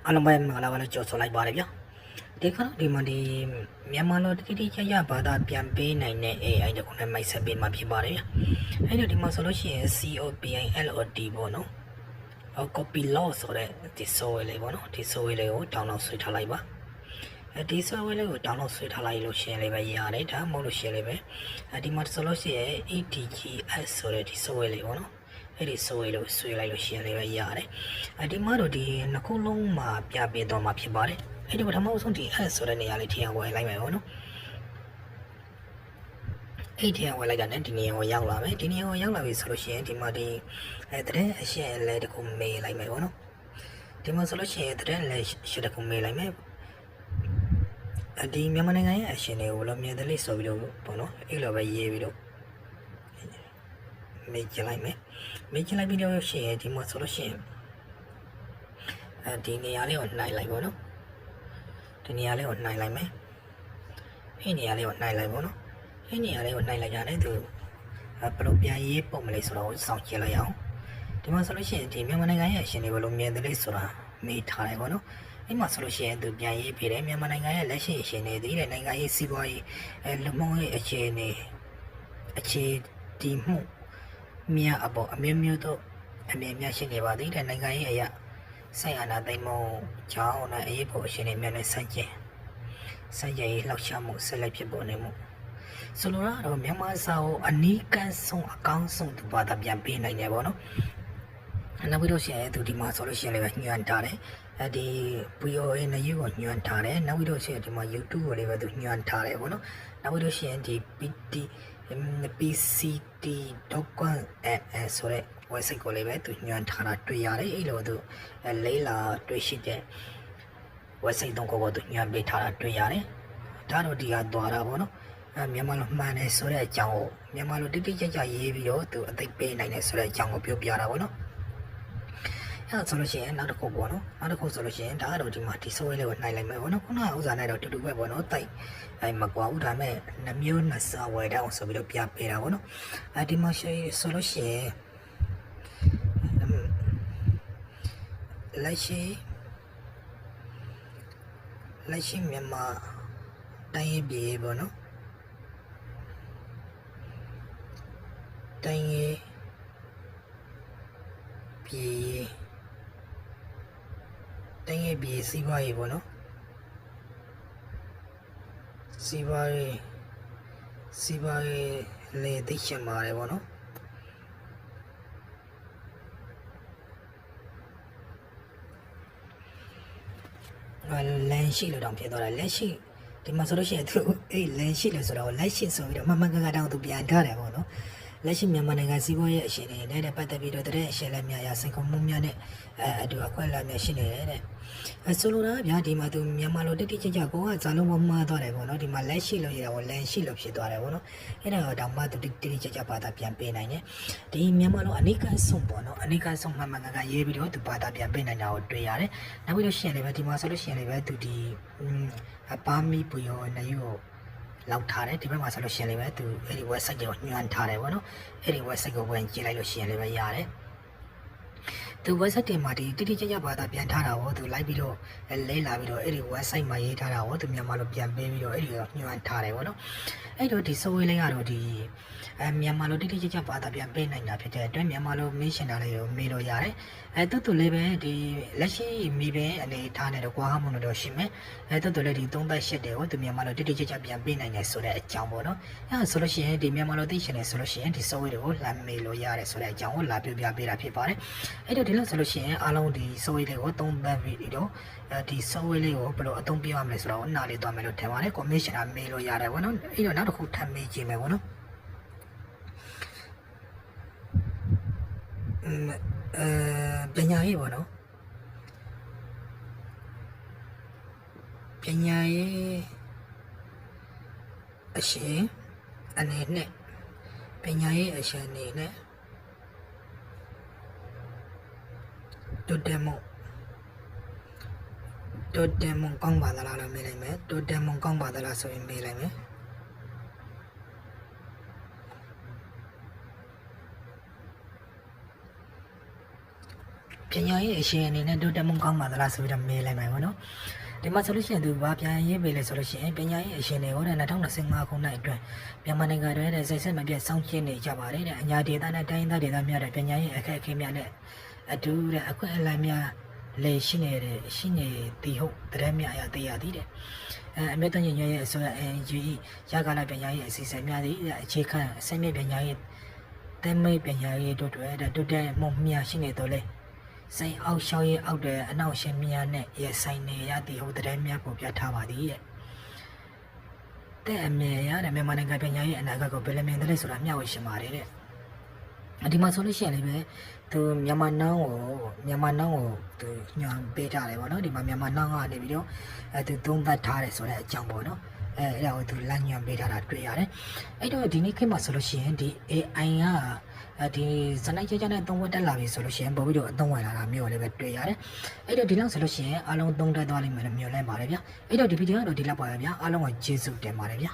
အားလုံးပဲမင်္ဂလာပါလို့ကြိုဆိုလိုက်ပါတယ်ဗျာဒီခါဒီမှာဒီမြန်မာလိုတိတိကျကျဘာသာပြန်ပေးနိုင်တဲ့ AI တခုနဲ့မိုက်ဆက်ပေးမှာဖြစ်ပါတယ်ဗျာအဲ့တော့ဒီမှာဆိုလို့ရှိရင် COPILOT ပေါ့နော်Copilot ဆိုတဲ့ဒီ software လေးပေါ့နော်ဒီ software လေးကို download ဆွဲထားလိုက်ပါဒီ software လေးကို download ဆွဲထားလိုက်လို့ရှိရင်လည်းပဲရတယ်ဒါမှမဟုတ်လို့ရှိရင်လည်းပဲဒီမှာဆိုလို့ရှိရင် ETGS ဆိုတဲ့ဒီ software လေးပေါ့နော်အဲ့ဒီ software လို့ဆွဲလိုက်လို့ရှိရင်လည်းပဲရတယ်ဒီမှာတော့ဒီနှစ်ခုလုံးမှာပြပေးတော့မှာဖြစ်ပါတယ်အဲ့ဒီပထမဆုံးဒီ S ဆိုတဲ့နေရာလေးထည့်ဝင်လိုက်မယ်ပေါ့နော်အဲ့ထည့်ဝင်လိုက်တာနဲ့ဒီနေရာကိုရောက်လာမယ်ဒီနေရာကိုရောက်လာပြီဆိုလို့ရှိရင်ဒီမှာဒီတဲ့အရှက်လဲတခုမေးလိုက်မယ်ပေါ့နော်ဒီမှာဆိုလို့ရှိရင်တဲ့လဲရှက်တခုမေးလိုက်မယ်ဒီမြန်မာနိုင်ငံရဲ့အရှင်တွေကိုလည်းမြင်တယ်လို့ဆိုပြီးတော့ပေါ့နော်အဲ့လိုပဲရေးပြီးတော့မေးကြလိုက်မယ်မေးကြလိုက်ပြီးတော့ရှိရင်ဒီမှာဆိုလို့ရှိရင်ဒီနေရာလေးကိုနှိုက်လိုက်ပေါ့နော်ဒီနေရာလေးကိုနှိုက်လိုက်မယ်အဲ့နေရာလေးကိုနှိုက်လိုက်ပေါ့နော်အဲ့နေရာလေးကိုနှိုက်လိုက်ကြတယ်သူဘလို့ပြန်ရေးပုံမလေးဆိုတော့စောင့်ကြည့်လိုက်အောင်ဒီမှာဆိုလို့ရှိရင်ဒီမြန်မာနိုင်ငံရဲ့အရှင်တွေဘလို့မြင်တယ်လို့ဆိုတာမေးထားတယ်ပေါ့နော်အဲ့မှာဆိုလို့ရှိရင်သူပြန်ရေးပေးတယ်မြန်မာနိုင်ငံရဲ့လက်ရှိအရှင်တွေဒီတဲ့နိုင်ငံရေးစီးပွားရေးလူမှုရေးအခြေအနေအခြေတည်မှုမြတ်အပေါ်အမျိုးမျိုးတို့အမြင်များရှိနေပါသေးတယ်နိုင်ငံရေးအရာဆိုင်အာဏာသိမ်းမှုကြောင့်နဲ့အေးဖို့အရှင်တွေများနဲ့ဆန့်ကျင်ရေးလှောက်ရှားမှုဆက်လက်ဖြစ်ပေါ်နေမှုဆိုလိုတာတော့မြန်မာစာကိုအနီးကပ်ဆုံးအကောင်းဆုံးသူဘာသာပြန်ပေးနိုင်တယ်ပေါ့နော်နောက်ပြီးတော့ရှင်သူဒီမှာဆိုလို့ရှိရင်လည်းညွှန်ထားတယ်ဒီ VOA နဲ့ယူကိုညွှန်ထားတယ်နောက်ပြီးတော့ရှင်ဒီမှာ YouTube ကိုလည်းပဲသူညွှန်ထားတယ်ပေါ့နော်နောက်ပြီးတော့ရှင်ဒီ PCT.com ဆိုတဲ့ website ကိုလည်းပဲသူညွှန်ထားတာတွေ့ရတယ်အဲ့လိုသူလေးလာတွေ့ရှိတဲ့ website တော့ကိုသူညွှန်ပေးထားတာတွေ့ရတယ်ဒါတော့ဒီကသွားတာပေါ့နော်မြန်မာလိုမှန်တယ်ဆိုတဲ့အကြောင်းကိုမြန်မာလိုတိတိကျကျရေးပြီးတော့သူအသိပေးနိုင်တယ်ဆိုတဲ့အကြောင်းကိုပြောပြတာပေါ့နော်အဲ့ဒါဆိုလို့ရှိရင်နောက်တစ်ခုပေါ့နော်နောက်တစ်ခုဆိုလို့ရှိရင်ဒါကတော့ဒီမှာဒီ software လေးကိုနှိုက်လိုက်မယ်ပေါ့နော်ခုနကဥစားနဲ့တော့တူတူပဲပေါ့နော်တိုက်မကွာဘူးဒါမဲ့နှမျိုးနှစ်စားဝယ်တောင်းဆိုပြီးတော့ပြပေးတာပေါ့နော်ဒီမှာဆိုလို့ရှိရင်လက်ရှိမြန်မာတိုင်းရေးပြည်ပေါ့နော်တိုင်းရေးပြည်စီးပွားရေးပေါ့နော်စီးပွားရေးလေသိချင်ပါတယ်ပေါ့နော်လမ်းရှိလို့တောင်ဖြစ်သွားတာလက်ရှိဒီမှာဆိုလို့ရှိရင်သူလမ်းရှိလို့ဆိုတော့လက်ရှိဆိုပြီးတော့မကတောင်သူပြန်ထားတယ်ပေါ့နော်လက်ရှိမြန်မာနိုင်ငံစီးပွားရေးအရှင်တွေနဲ့ပတ်သက်ပြီးတော့တဲ့အရှင်လက်များရာစိန်ခေါ်မှုများနဲ့အတူအခွင့်အလမ်းများရှိနေတယ်တဲ့ဆိုလိုတာဗျာဒီမှာသူမြန်မာလိုတိတိကျကျကိုကဇာလုံးမမှားသွားတယ်ပေါ့နော်ဒီမှာလက်ရှိလို့ရတာကိုလမ်းရှိလို့ဖြစ်သွားတယ်ပေါ့နော်အဲ့ဒါတော့မှသူတိတိကျကျဘာသာပြန်ပေးနိုင်တယ်ဒီမြန်မာလိုအနိကဆုံးပေါ့နော်အနိကဆုံးမှန်ကရေးပြီးတော့သူဘာသာပြန်ပေးနိုင်တာကိုတွေ့ရတယ်နောက်ပြီးတော့ရှင်လည်းပဲဒီမှာဆိုလို့ရှင်လည်းပဲသူဒီပါမီပူရောနေရောလောက်ထားတယ်ဒီဘက်မှာဆိုလို့ရှိရင်လည်းပဲသူအဲ့ဒီ website ကိုညွှန်ထားတယ်ပေါ့နော်အဲ့ဒီ website ကိုဝင်ကြည့်လိုက်လို့ရှိရင်လည်းပဲရတယ်သူ website တင်မှာဒီတိတိကျကျဘာသာပြန်ထားတာကိုသူလိုက်ပြီးတော့လဲလာပြီးတော့အဲ့ဒီ website မှာရေးထားတာကိုသူမြန်မာလိုပြန်ပေးပြီးတော့အဲ့ဒီကိုညွှန်ထားတယ်ပေါ့နော်အဲ့တော့ဒီ software လေးကတော့ဒီမြန်မာလိုတိတိကျကျဘာသာပြန်ပေးနိုင်တာဖြစ်တဲ့အတွက်မြန်မာလိုမေးရှင်တာလေးကိုမေးလို့ရတယ်တူလည်းပဲဒီလက်ရှိမိပဲအနေထားနေတော့ကွာမှုတော့ရှိမယ်တူလည်းဒီသုံးသက်ရှစ်တွေကိုသူမြန်မာလိုတိတိကျကျပြန်ပေးနိုင်တယ်ဆိုတဲ့အကြောင်းပေါ့နော်အဲ့ဒါဆိုလို့ရှိရင်ဒီမြန်မာလိုသိရှင်တယ်ဆိုလို့ရှိရင်ဒီ software တွေကိုလာမေးလို့ရတယ်ဆိုတဲ့အကြောင်းကိုလာပြပြပေးတာဖြစ်ပါတယ်အဲ့တော့ဒီလိုဆိုလို့ရှိရင်အားလုံးဒီ software တွေကိုသုံးသပ်ပြီးတော့ဒီ software လေးကိုဘယ်လိုအသုံးပြရမလဲဆိုတော့နားလေးသွားမယ်လို့ထင်ပါတယ် commission အမေးလို့ရတယ်ပေါ့နော်အဲ့တော့နောက်တစ်ခုထပ်မေးကြည့်မယ်ပေါ့နော်ပညာရေးပေါ့နော်ပညာရေးအရှင်အနေနဲ့ပညာရေးအရှင်အနေနဲ့တိုတက်မှုကောင်းပါသလားလို့မေးလိုက်မယ်တိုတက်မှုကောင်းပါသလားဆိုရင်မေးလိုက်မယ် ပညာရေးအရှင်အနေနဲ့တိုးတက်မှုကောင်းပါသလားဆိုပြီးတော့မေးလိုက်မယ်ပေါ့နော်ဒီမှာဆိုလို့ရှိရင်သူဘာပြန်ရေးပေးလဲဆိုလို့ရှိရင်ပညာရေးအရှင်တွေကိုတဲ့2025ခုနှစ်အတွင်းမြန်မာနိုင်ငံတွင်တဲ့စိတ်ဆက်မပြတ်စောင့်ကြည့်နေကြပါတယ်တဲ့အညာဒေသနဲ့တိုင်းဒေသဒေသများတဲ့ပညာရေးအခက်အခဲများနဲ့အတူတဲ့အခွင့်အလမ်းများလေရှိနေသည်ဟုတ်တရက်များအရာသိရသည်တဲ့အမြင့်တန်းညရဲ့အစိုးရ NGO ရကာလပညာရေးအစီအစဉ်များသည်အခြေခံအစိမ့်မြင့်ပညာရေးတဲမိတ်ပညာရေးတို့တွေတဲ့တိုးတက်မှုများရှိနေတော့လေစိန်အောက်ရှောင်းရေးအောက်တဲ့အနောက်ရှင်များနဲ့ရဆိုင်နေရသည်ဟုတ်တဲ့များပေါ်ပြထားပါသည်တဲ့အမေရတဲ့မြန်မာနိုင်ငံပညာရေးအနာဂတ်ကိုဘယ်လိုမြင်တယ်လဲဆိုတာမျှဝေရှင်ပါတယ်တဲ့ဒီမှာဆိုလို့ရှိရင်လည်းပဲသူမြန်မာနောင်းကိုသူညွှန်ပေးထားတယ်ပေါ့နော်ဒီမှာမြန်မာနောင်းကနေပြီးတော့သူသုံးသပ်ထားတယ်ဆိုတဲ့အကြောင်းပေါ့နော်အဲ့ဒါကိုသူလမ်းညွှန်ပေးထားတာတွေ့ရတယ်အဲ့တော့ဒီနေ့ခေတ်မှာဆိုလို့ရှိရင်ဒီ AI ကဒီစနိုက်ချနဲ့သုံးဝတ်တက်လာပြီဆိုလို့ရှိရင်ပို့ပြီးတော့အသုံးဝင်လာတာမျိုးလည်းပဲတွေ့ရတယ်အဲ့တော့ဒီလောက်ဆိုလို့ရှိရင်အားလုံးသုံးတက်သွားလိမ့်မယ်လို့မျှော်လင့်ပါတယ်ဗျအဲ့တော့ဒီဗီဒီယိုကတော့ဒီလောက်ပါပဲဗျအားလုံးကိုကျေးဇူးတင်ပါတယ်ဗျ